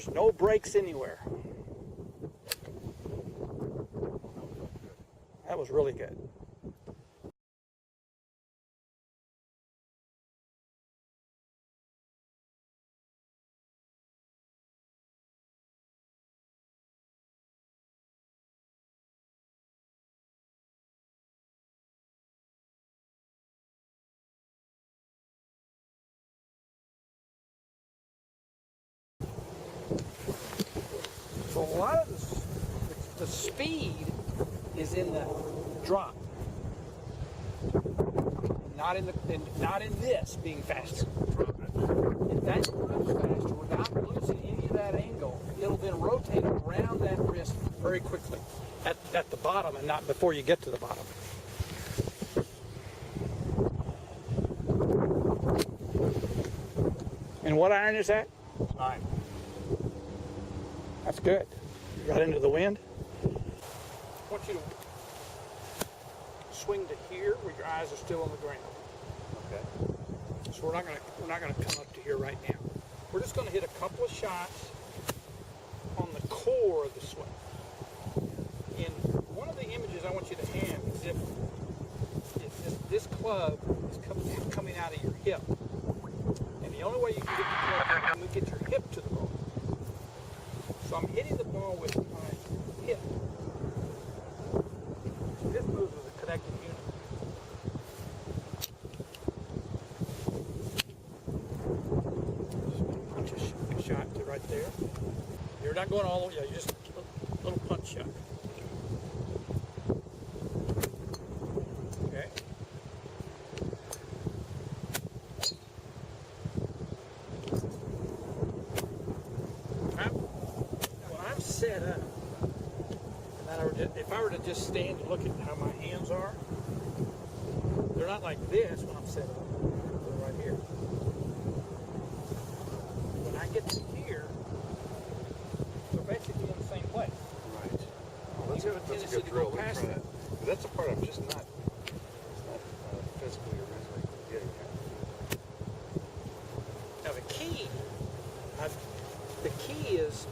There's no brakes anywhere. That was really good. So a lot of the speed is in the drop, not in this being faster. If that drives faster without losing any of that angle, it'll then rotate around that wrist very quickly at the bottom and not before you get to the bottom. And what iron is that? 9. That's good. You got into the wind. I want you to swing to here where your eyes are still on the ground. Okay. So we're not gonna come up to here right now. We're just gonna hit a couple of shots on the core of the swing. And one of the images I want you to have is if this club is coming out of your hip. And the only way you can get the club is to get your hip to the ball. So I'm hitting the ball with my hip. This moves as a connected unit. Punch a shot to right there. You're not going all the way, you're just a little punch shot. Okay. Set up. If I were to just stand and look at how my hands are, they're not like this when I'm set up. They're right here. When I get to here, they're basically in the same place. Right. Well, that's a good drill. That's the part I'm just not physically or mentally getting at. Now the key is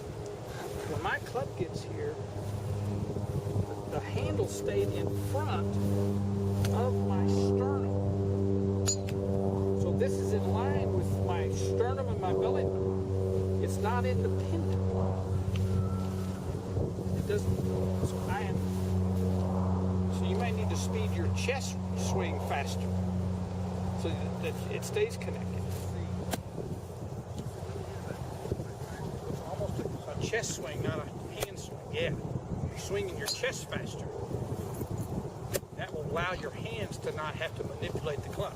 when my club gets here, the handle stayed in front of my sternum. So this is in line with my sternum and my belly button. It's not independent. It doesn't. So you may need to speed your chest swing faster so that it stays connected. Chest swing, not a hand swing. Yeah, you're swinging your chest faster. That will allow your hands to not have to manipulate the club.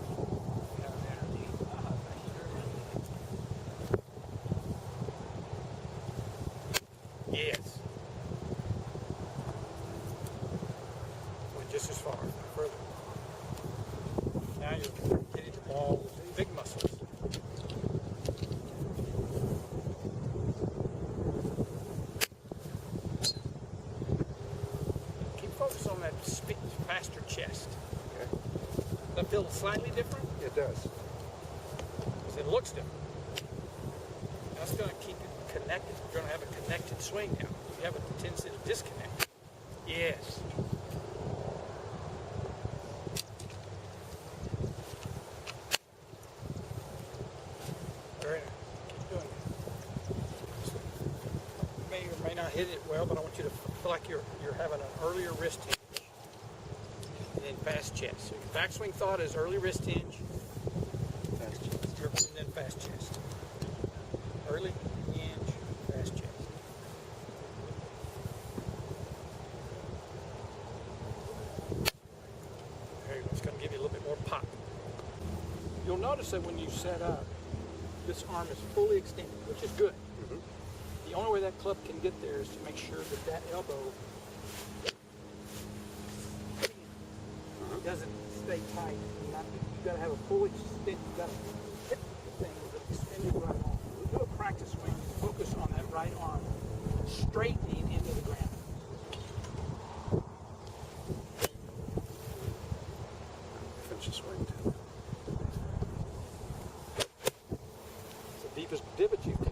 Yes. Went just as far, further. Now you're getting the ball with big muscles. Faster chest. Okay. Does that feel slightly different? It does. Because it looks different. That's going to keep it connected. You're going to have a connected swing now. You have a tendency to disconnect. Yes. Very nice. Keep doing it. You may or may not hit it well, but I want you to feel like you're having an earlier wrist hinge. And then fast chest. So your backswing thought is early wrist hinge, Fast chest. and then fast chest. Early hinge, fast chest. There you go. It's going to give you a little bit more pop. You'll notice that when you set up, this arm is fully extended, which is good. Mm-hmm. The only way that club can get there is to make sure that that elbow doesn't stay tight. You've got to have a fully extended, you've got to hit the thing with an extended right arm. We'll do a practice swing. Focus on that right arm straightening into the ground. Finish the swing too. It's the deepest divot you've taken.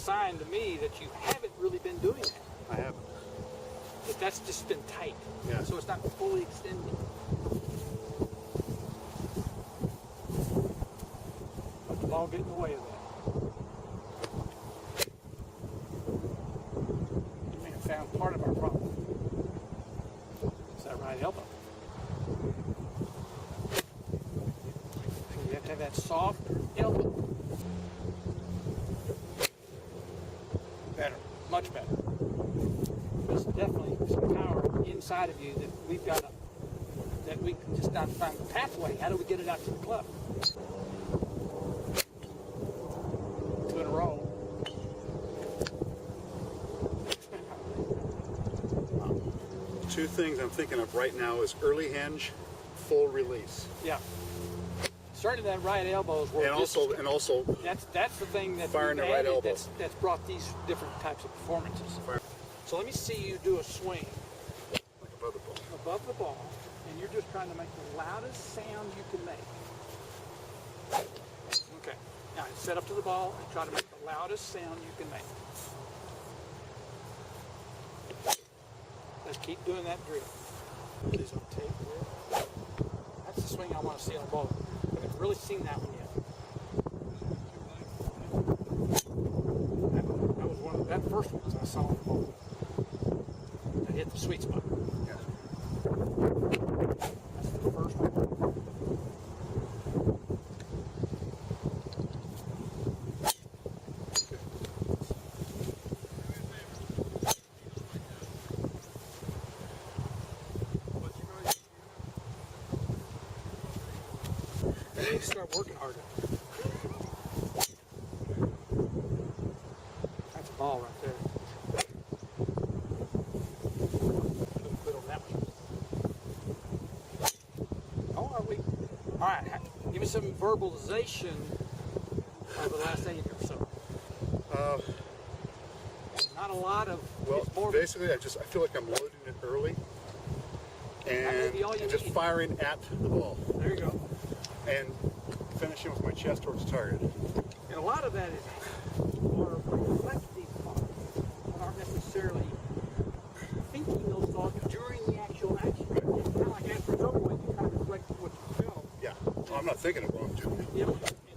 sign to me that you haven't really been doing that. I haven't. That that's just been tight. Yeah. So it's not fully extending. Let the ball get in the way of that. We may have found part of our problem. It's that right elbow. So you have to have that soft elbow. Better, much better. There's definitely some power inside of you that we've got to, that we can just not find the pathway. How do we get it out to the club? 2 in a row. Two things I'm thinking of right now is early hinge, full release, Yeah. Certainly that right elbow is where and also that's the thing that firing we've the right added elbow. that's brought these different types of performances. Fire. So let me see you do a swing like above the ball. above the ball, and you're just trying to make the loudest sound you can make. Okay. Now set up to the ball and try to make the loudest sound you can make. Let's keep doing that drill. Please don't take it. That's the swing I want to see on the ball. I haven't really seen that one yet. That was one of that first ones I saw on the ball. That hit the sweet spot. Yeah. That's the first one. You need to start working harder. That's a ball right there. Put on that one. Oh, are we? All right. Give me some verbalization of the last 8 or so. Not a lot of. Well, it's more basically, I feel like I'm loading it early, and be all you just need. firing at the ball There you go. and finishing with my chest towards the target. And a lot of that is more reflective thoughts that aren't necessarily thinking those thoughts during the actual action. It's kind of like after it's over with, you kind of reflect what you felt. Yeah. Well, I'm not thinking of what I'm doing. Yeah.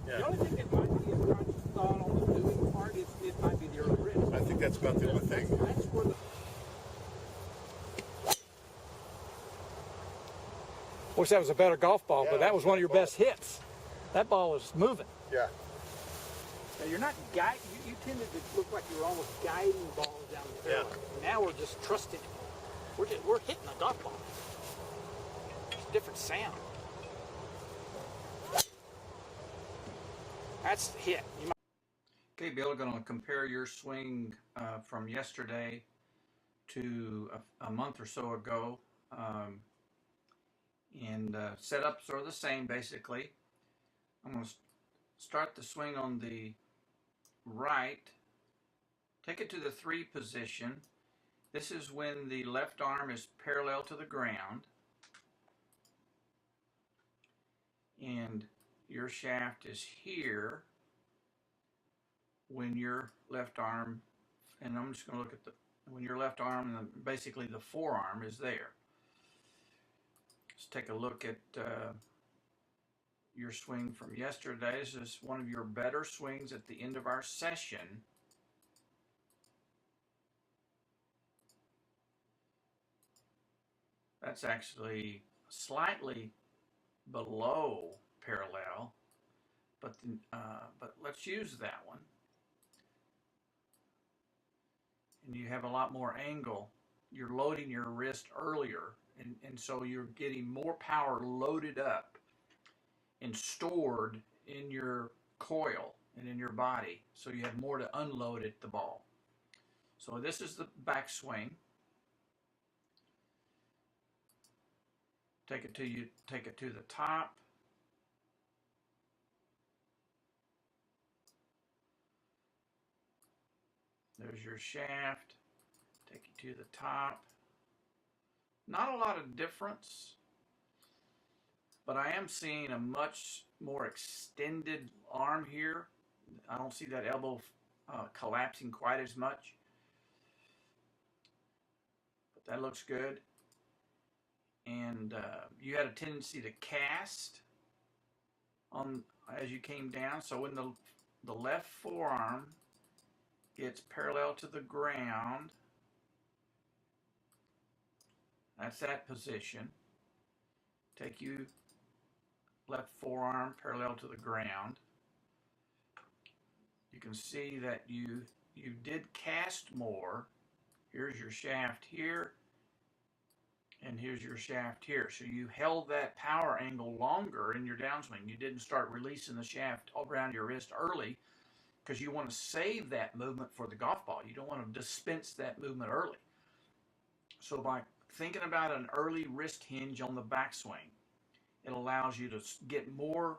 Yeah. The only thing that might be a conscious thought on the doing part is it might be the early wrist. I think that's about the only thing. That's where the. Wish that was a better golf ball, Yeah, but that was one of your ball. best hits. That ball was moving. Yeah. Now you're not guiding. You tended to look like you were almost guiding balls down the fairway. Yeah. Now we're just trusting it. We're hitting a golf ball. It's a different sound. That's the hit. Okay, Bill, going to compare your swing from yesterday to a month or so ago. And setups are the same, basically. I'm going to start the swing on the right. Take it to the 3 position. This is when the left arm is parallel to the ground. And your shaft is here when your left arm, and I'm just going to look at when your left arm, basically the forearm is there. Let's take a look at your swing from yesterday. This is one of your better swings at the end of our session. That's actually slightly below parallel, but let's use that one. And you have a lot more angle. You're loading your wrist earlier, and so you're getting more power loaded up and stored in your coil and in your body, so you have more to unload at the ball. So this is the backswing. Take it to the top. There's your shaft. Take it to the top. Not a lot of difference, but I am seeing a much more extended arm here. I don't see that elbow collapsing quite as much. But that looks good. And you had a tendency to cast on as you came down. So when the left forearm gets parallel to the ground, that's that position. Take you left forearm parallel to the ground. You can see that you did cast more. Here's your shaft here, and here's your shaft here. So you held that power angle longer in your downswing. You didn't start releasing the shaft around your wrist early because you want to save that movement for the golf ball. You don't want to dispense that movement early. So by thinking about an early wrist hinge on the backswing, it allows you to get more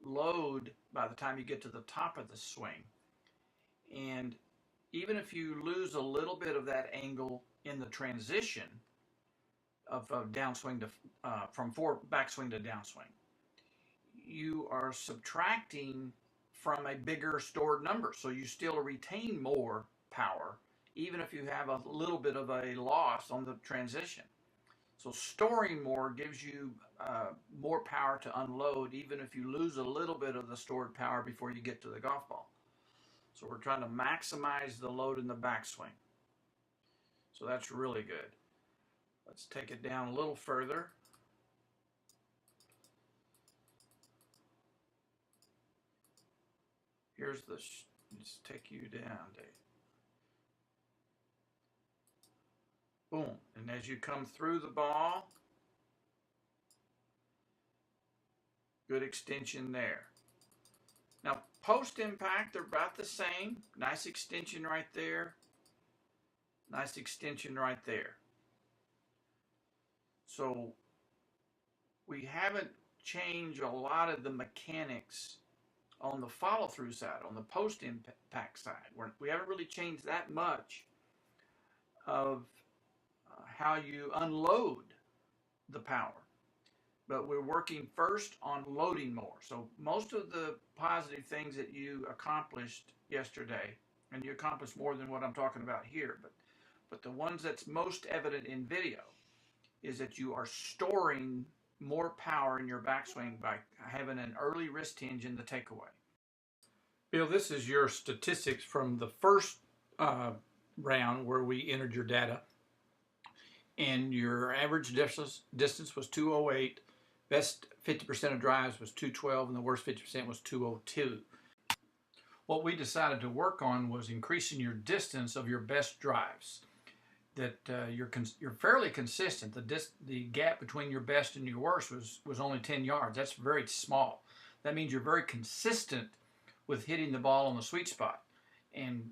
load by the time you get to the top of the swing. And even if you lose a little bit of that angle in the transition of downswing to from backswing to downswing, you are subtracting from a bigger stored number, so you still retain more power even if you have a little bit of a loss on the transition. So storing more gives you more power to unload even if you lose a little bit of the stored power before you get to the golf ball. So we're trying to maximize the load in the backswing. So that's really good. Let's take it down a little further. Here's the, let's take you down, Dave. Boom. And as you come through the ball, good extension there. Now, post-impact, they're about the same. Nice extension right there. Nice extension right there. So we haven't changed a lot of the mechanics on the follow-through side, on the post-impact side. We haven't really changed that much of how you unload the power. But we're working first on loading more. So most of the positive things that you accomplished yesterday, and you accomplished more than what I'm talking about here, but the ones that's most evident in video is that you are storing more power in your backswing by having an early wrist hinge in the takeaway. Bill, this is your statistics from the first round where we entered your data. And your average distance was 208. Best 50% of drives was 212, and the worst 50% was 202. What we decided to work on was increasing your distance of your best drives. That you're fairly consistent. The gap between your best and your worst was only 10 yards. That's very small. That means you're very consistent with hitting the ball on the sweet spot. And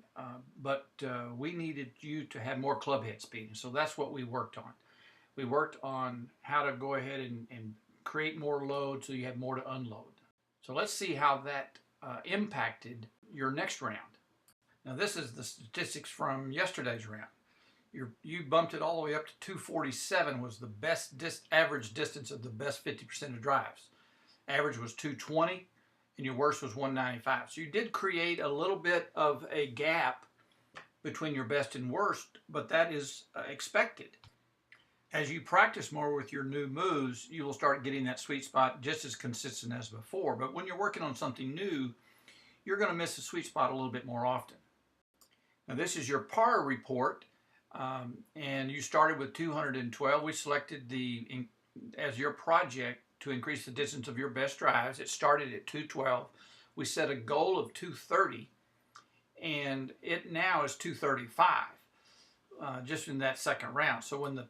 but we needed you to have more club head speed, so that's what we worked on. We worked on how to go ahead and create more load so you have more to unload. So let's see how that impacted your next round. Now this is the statistics from yesterday's round. You bumped it all the way up to 247 was the best average distance of the best 50% of drives. Average was 220. And your worst was 195. So you did create a little bit of a gap between your best and worst, but that is expected. As you practice more with your new moves, you will start getting that sweet spot just as consistent as before. But when you're working on something new, you're going to miss the sweet spot a little bit more often. Now this is your par report, and you started with 212. We selected as your project to increase the distance of your best drives. It started at 212. We set a goal of 230, and it now is 235 just in that second round. So when the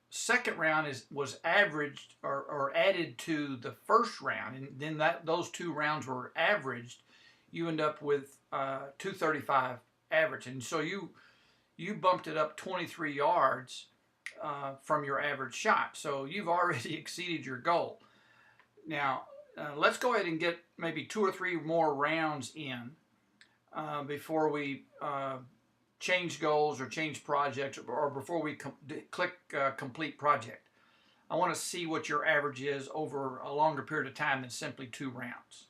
second round was averaged or added to the first round, and then those two rounds were averaged, you end up with 235 average. And so you bumped it up 23 yards from your average shot. So you've already exceeded your goal. Now, let's go ahead and get maybe 2 or 3 more rounds in before we change goals or change projects, or before we click complete project. I want to see what your average is over a longer period of time than simply 2 rounds.